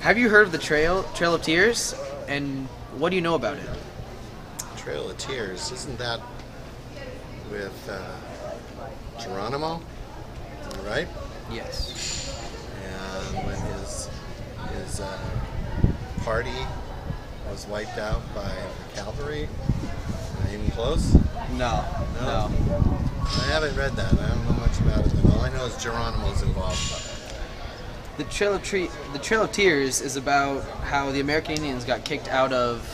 Have you heard of the Trail of Tears? And what do you know about it? Trail of Tears, isn't that with Geronimo? Right? Yes. And when his party was wiped out by the cavalry? Not even close? No. No. I haven't read that. I don't know much about it. All I know is Geronimo's involved. The Trail of Tears is about how the American Indians got kicked out of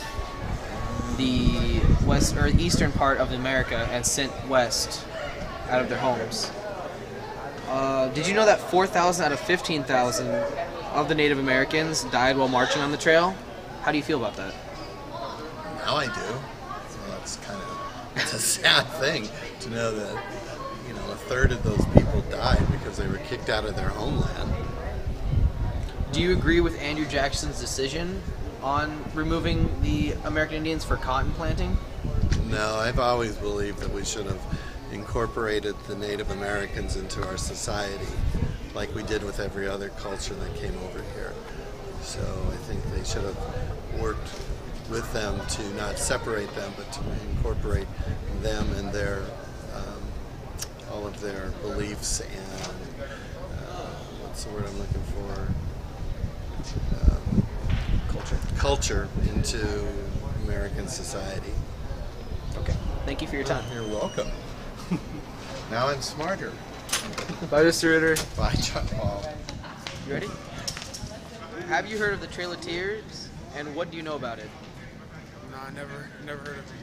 the west or eastern part of America and sent west out of their homes. Did you know that 4,000 out of 15,000 of the Native Americans died while marching on the trail? How do you feel about that? Now I do. So it's a sad thing to know that, a third of those people died because they were kicked out of their homeland. Do you agree with Andrew Jackson's decision on removing the American Indians for cotton planting? No, I've always believed that we should have incorporated the Native Americans into our society like we did with every other culture that came over here. So I think they should have worked with them to not separate them, but to incorporate them and their all of their beliefs and what's the word I'm looking for? Culture into American society. Okay. Thank you for your time. You're welcome. Now I'm smarter. Bye, Mr. Ritter. Bye, John Paul. You ready? Have you heard of the Trail of Tears? And what do you know about it? No, I never heard of it.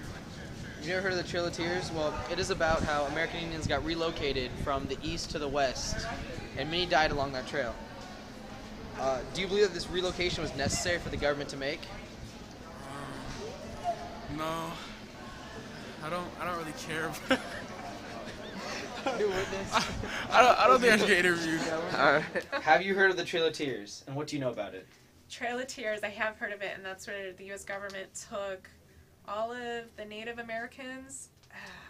You never heard of the Trail of Tears? Well, it is about how American Indians got relocated from the east to the west, and many died along that trail. Do you believe that this relocation was necessary for the government to make? No, I don't really care. New witness. I don't think I should get interviewed. Have you heard of the Trail of Tears, and what do you know about it? Trail of Tears, I have heard of it, and that's where the U.S. government took all of the Native Americans.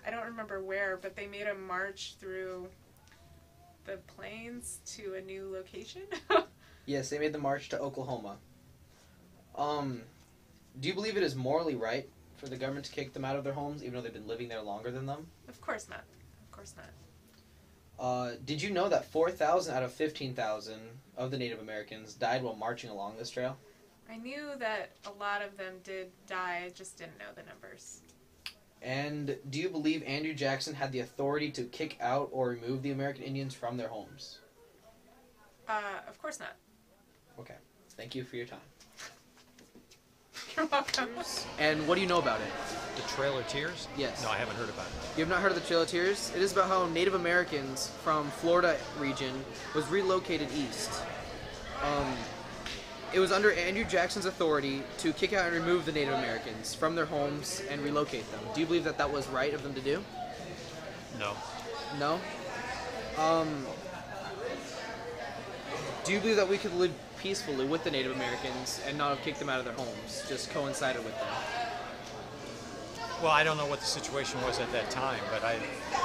I don't remember where, but they made a march through the plains to a new location. Yes, they made the march to Oklahoma. Do you believe it is morally right for the government to kick them out of their homes, even though they've been living there longer than them? Of course not. Of course not. Did you know that 4,000 out of 15,000 of the Native Americans died while marching along this trail? I knew that a lot of them did die, I just didn't know the numbers. And do you believe Andrew Jackson had the authority to kick out or remove the American Indians from their homes? Of course not. Okay. Thank you for your time. You're welcome. And what do you know about it? The Trail of Tears? Yes. No, I haven't heard about it. You have not heard of the Trail of Tears? It is about how Native Americans from Florida region was relocated east. It was under Andrew Jackson's authority to kick out and remove the Native Americans from their homes and relocate them. Do you believe that that was right of them to do? No. No? Do you believe that we could live peacefully with the Native Americans and not have kicked them out of their homes, just coincided with them? Well, I don't know what the situation was at that time, but I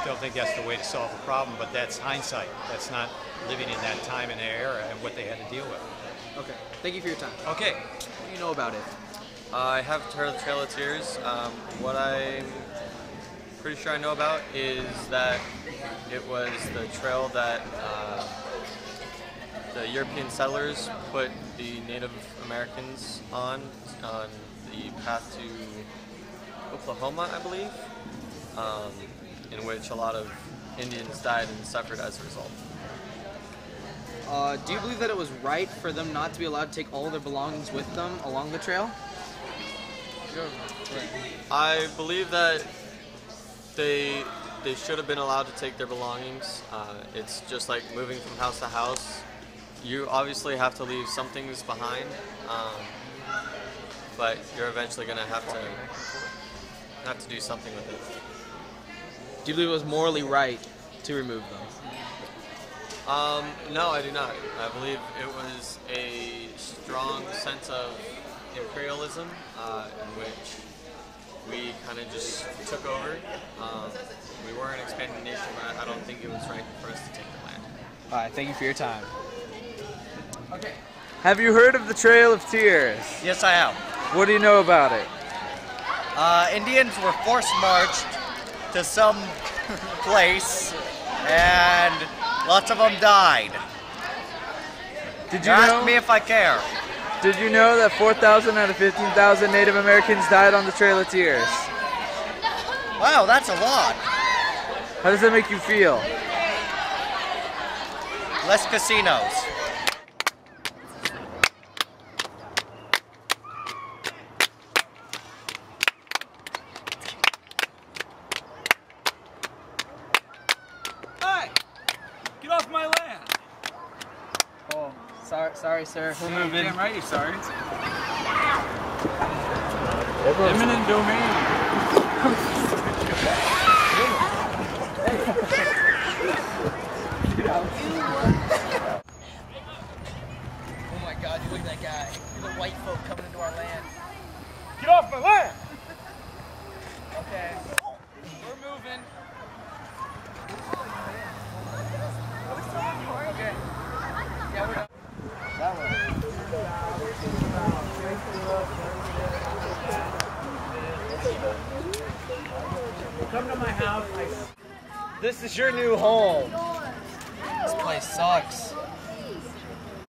don't think that's the way to solve the problem, but that's hindsight. That's not living in that time and era and what they had to deal with. Okay. Thank you for your time. Okay. What do you know about it? I have heard of the Trail of Tears. What I'm pretty sure I know about is that it was the trail that the European settlers put the Native Americans on the path to Oklahoma, I believe, in which a lot of Indians died and suffered as a result. Do you believe that it was right for them not to be allowed to take all their belongings with them along the trail? I believe that they should have been allowed to take their belongings. It's just like moving from house to house. You obviously have to leave some things behind, but you're eventually going to have to do something with it. Do you believe it was morally right to remove them? No, I do not. I believe it was a strong sense of imperialism in which we kind of just took over. We were an expanding nation, but I don't think it was right for us to take the land. All right, thank you for your time. Okay. Have you heard of the Trail of Tears? Yes, I have. What do you know about it? Indians were forced marched to some place, and lots of them died. Did you Ask know? me if I care. Did you know that 4,000 out of 15,000 Native Americans died on the Trail of Tears? Wow, that's a lot. How does that make you feel? Less casinos. Hey! Get off my land! Oh, sorry, sir. We're moving. Damn right you're sorry. Eminent domain. Oh my God! You look at that guy. You're the white folk coming into our land. Get off my land! Okay. We're moving. Okay. Yeah, we're done. That way. Come to my house. This is your new home. This place sucks.